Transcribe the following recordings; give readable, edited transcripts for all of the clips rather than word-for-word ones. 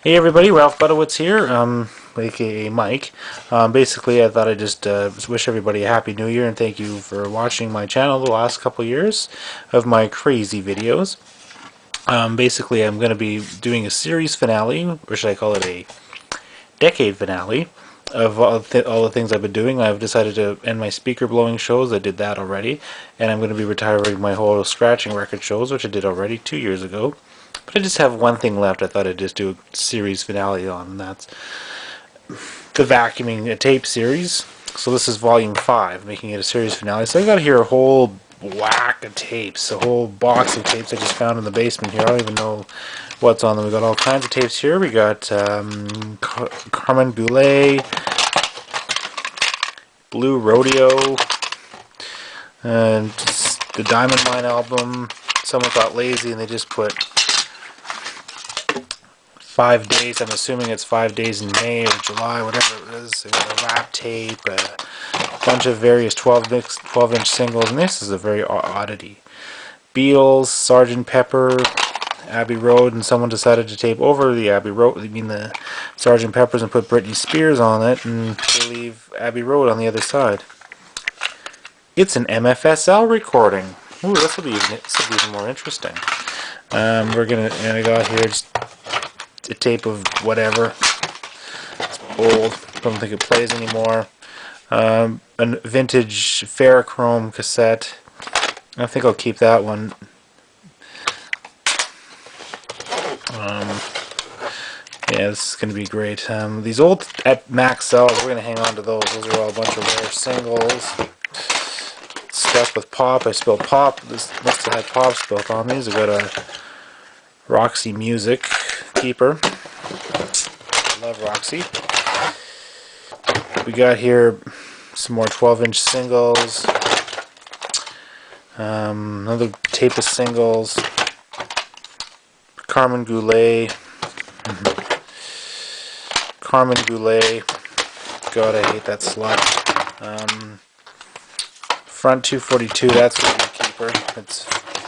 Hey everybody, Ralph Budowitz here, aka Mike. Basically, I thought I'd just wish everybody a happy new year and thank you for watching my channel the last couple years of my crazy videos. Basically, I'm going to be doing a series finale, or should I call it a decade finale, of all the things I've been doing. I've decided to end my speaker blowing shows. I did that already, and I'm going to be retiring my whole scratching record shows, which I did already 2 years ago. But I just have one thing left I thought I'd just do a series finale on, and that's the vacuuming a tape series. So this is volume 5, making it a series finale. So I got here a whole whack of tapes, a whole box of tapes I just found in the basement here. I don't even know what's on them. We got all kinds of tapes here. We got Carmen Goulet, Blue Rodeo, and the Diamond Mine album. Someone got lazy and they just put 5 days. I'm assuming it's 5 days in May or July, whatever it is. A rap tape, a bunch of various 12-inch singles, and this is a very oddity. Beatles, Sgt. Pepper, Abbey Road, and someone decided to tape over the Abbey Road, the Sgt. Pepper's, and put Britney Spears on it, and they leave Abbey Road on the other side. It's an MFSL recording. Ooh, this will be even more interesting. And I got here just a tape of whatever. It's old. Don't think it plays anymore. A vintage Ferrochrome cassette. I think I'll keep that one. Yeah, this is going to be great. These old at Maxell, we're going to hang on to those. Those are all a bunch of rare singles. Stuff with pop. I spilled pop. This must have had pop spilt on these. I've got a Roxy Music keeper. I love Roxy. We got here some more 12-inch singles. Another tape of singles. Carmen Goulet. Carmen Goulet. God, I hate that slut. Front 242, that's a good keeper. It's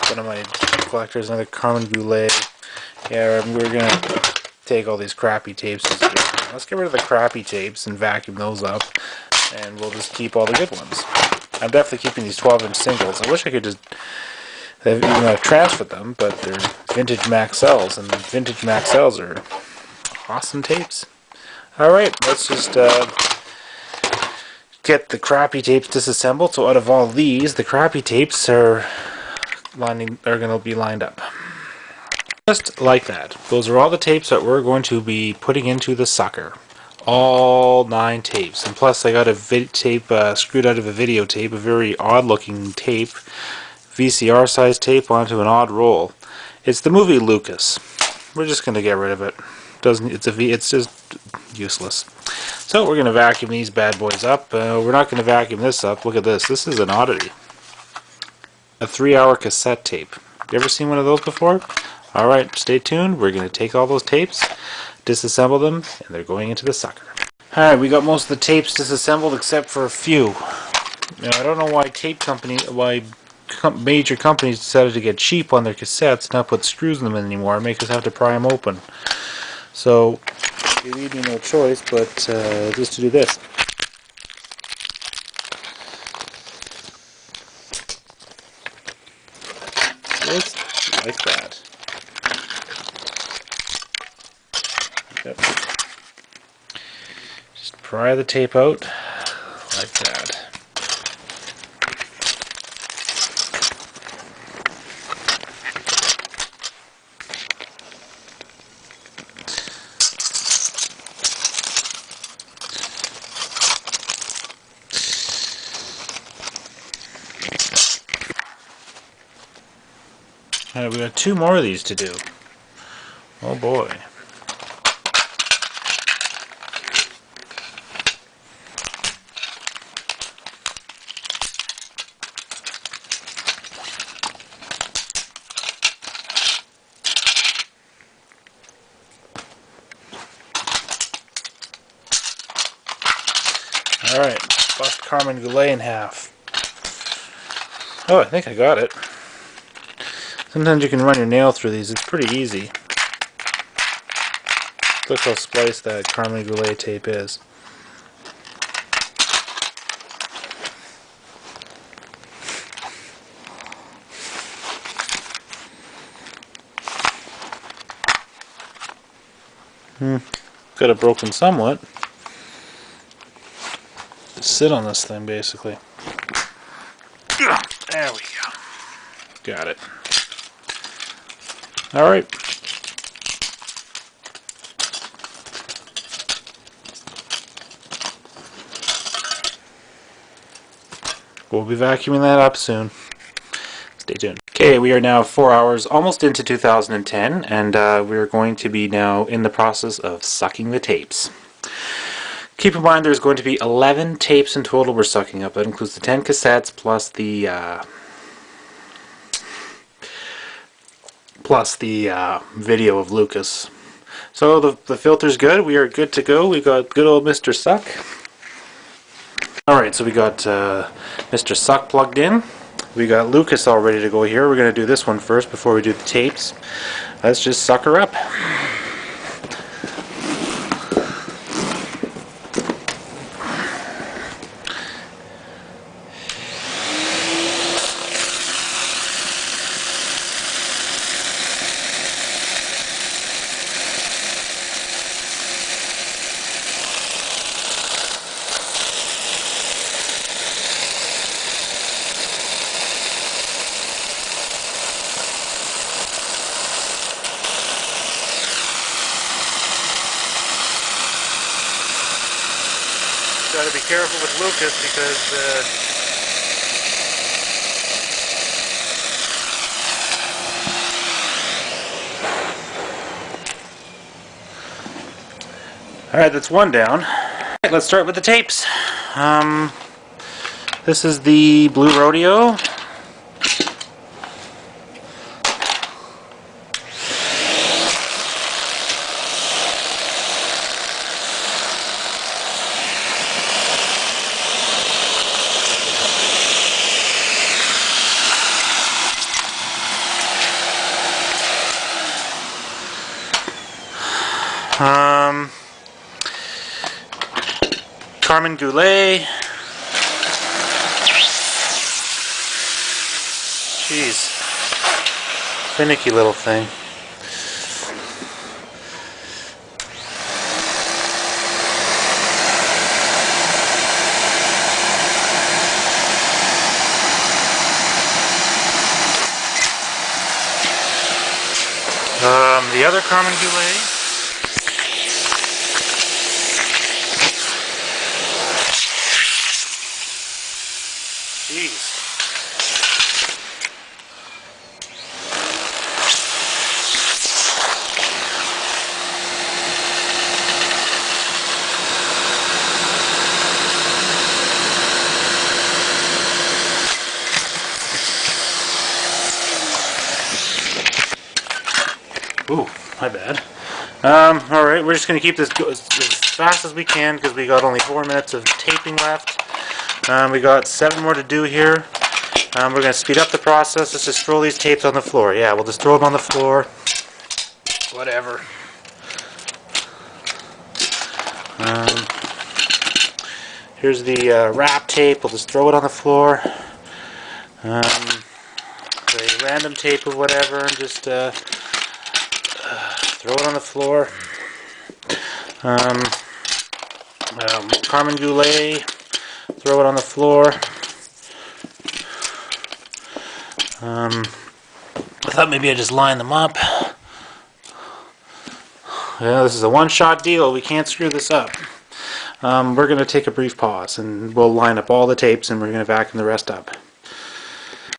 one of my collectors. Another Carmen Goulet. Yeah, we're going to take all these crappy tapes. Let's get rid of the crappy tapes and vacuum those up, and we'll just keep all the good ones. I'm definitely keeping these 12-inch singles. I wish I could just transfer them, but they're vintage Maxells, and vintage Maxells are awesome tapes. Alright, let's just get the crappy tapes disassembled. So out of all these, the crappy tapes are going to be lined up. Just like that. Those are all the tapes that we're going to be putting into the sucker. All 9 tapes. And plus I got a tape screwed out of a videotape, a very odd looking tape, VCR size tape onto an odd roll. It's the movie Lucas. We're just going to get rid of it. It's just useless. So we're going to vacuum these bad boys up. We're not going to vacuum this up. Look at this. This is an oddity. A 3-hour cassette tape. You ever seen one of those before? Alright, stay tuned. We're going to take all those tapes, disassemble them, and they're going into the sucker. Alright, we got most of the tapes disassembled except for a few. Now, I don't know why major companies decided to get cheap on their cassettes, not put screws in them anymore, and make us have to pry them open. So, they leave me no choice but just to do this. Just like that. Yep. Just pry the tape out like that. Alright, we got 2 more of these to do. Oh boy. Alright, bust Carmen Goulet in half. Oh, I think I got it. Sometimes you can run your nail through these. It's pretty easy. Look how spliced that Carmen Goulet tape is. Could have broken somewhat. Just sit on this thing, basically. There we go. Got it. Alright. We'll be vacuuming that up soon. Stay tuned. Okay, we are now 4 hours almost into 2010, and we're going to be now in the process of sucking the tapes. Keep in mind there's going to be 11 tapes in total we're sucking up. That includes the 10 cassettes plus the video of Lucas. So the filter's good. We are good to go. We got good old Mr. Suck. Alright, so we got Mr. Suck plugged in. We got Lucas all ready to go here. We're going to do this one first before we do the tapes. Let's just suck her up. Got to be careful with Lucas because alright, that's one down. Alright, let's start with the tapes. This is the Blue Rodeo. Carmen Goulet. Jeez. Finicky little thing. The other Carmen Goulet. Jeez. Ooh, my bad. Alright, we're just going to keep this as fast as we can because we got only 4 minutes of taping left. We got 7 more to do here. We're going to speed up the process. Let's just throw these tapes on the floor. Yeah, we'll just throw them on the floor. Whatever. Here's the wrap tape. We'll just throw it on the floor. The random tape or whatever, and just throw it on the floor. Carmen Goulet. Throw it on the floor. I thought maybe I'd just line them up. Yeah, this is a one-shot deal. We can't screw this up. We're going to take a brief pause and we'll line up all the tapes and we're going to vacuum the rest up.